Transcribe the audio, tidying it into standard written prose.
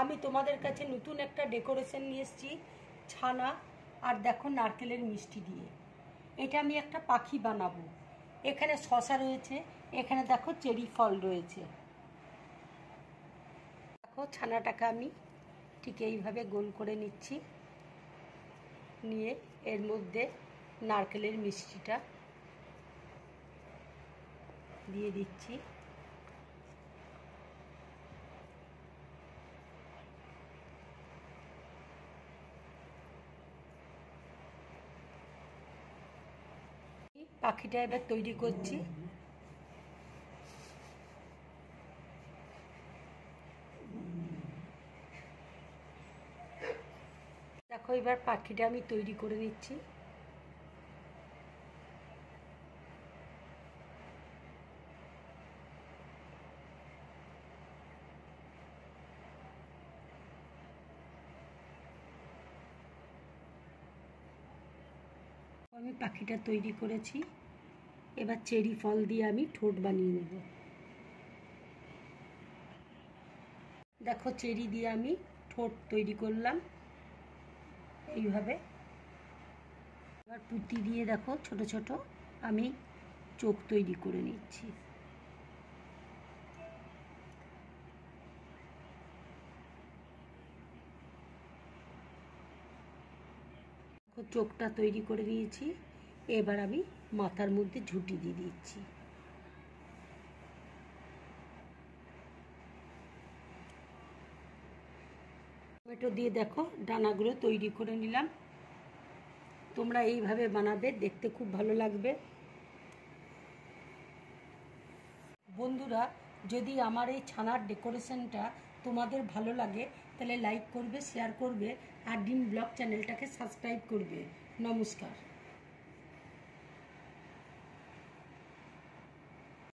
আমি তোমাদের কাছে নতুন একটা ডেকোরেশন নিয়ে এসেছি ছানা আর দেখো নারকেলের মিষ্টি দিয়ে। এটা আমি একটা পাখি বানাবো। এখানে শসা রয়েছে, এখানে দেখো চেরি ফল রয়েছে। দেখো ছানাটাকে আমি ঠিক এইভাবে গোল করে নিচ্ছি, নিয়ে এর মধ্যে নারকেলের মিষ্টিটা দিয়ে দিচ্ছি। পাখিটা এবার তৈরি করছি। দেখো এবার পাখিটা আমি তৈরি করে নিচ্ছি। আমি পাখিটা তৈরি করেছি, এবার চেরি ফল দিয়ে আমি ঠোঁট বানিয়ে নেব। দেখো চেরি দিয়ে আমি ঠোঁট তৈরি করলাম এইভাবে। এবার পুঁতি দিয়ে দেখো ছোট ছোট আমি চোখ তৈরি করে নিচ্ছি। চোখটা তৈরি করে নিয়েছি, এবার আমি মাথার মধ্যে ঝুঁটি দিয়ে দিচ্ছি। টমেটো দিয়ে দেখো ডানাগুলো তৈরি করে নিলাম। তোমরা এইভাবে বানাবে, দেখতে খুব ভালো লাগবে। বন্ধুরা, যদি আমার এই ছানার ডেকোরেশনটা তোমাদের ভালো লাগে তাহলে লাইক করবে, শেয়ার করবে আর ডিম ব্লগ চ্যানেলটাকে সাবস্ক্রাইব করবে। নমস্কার।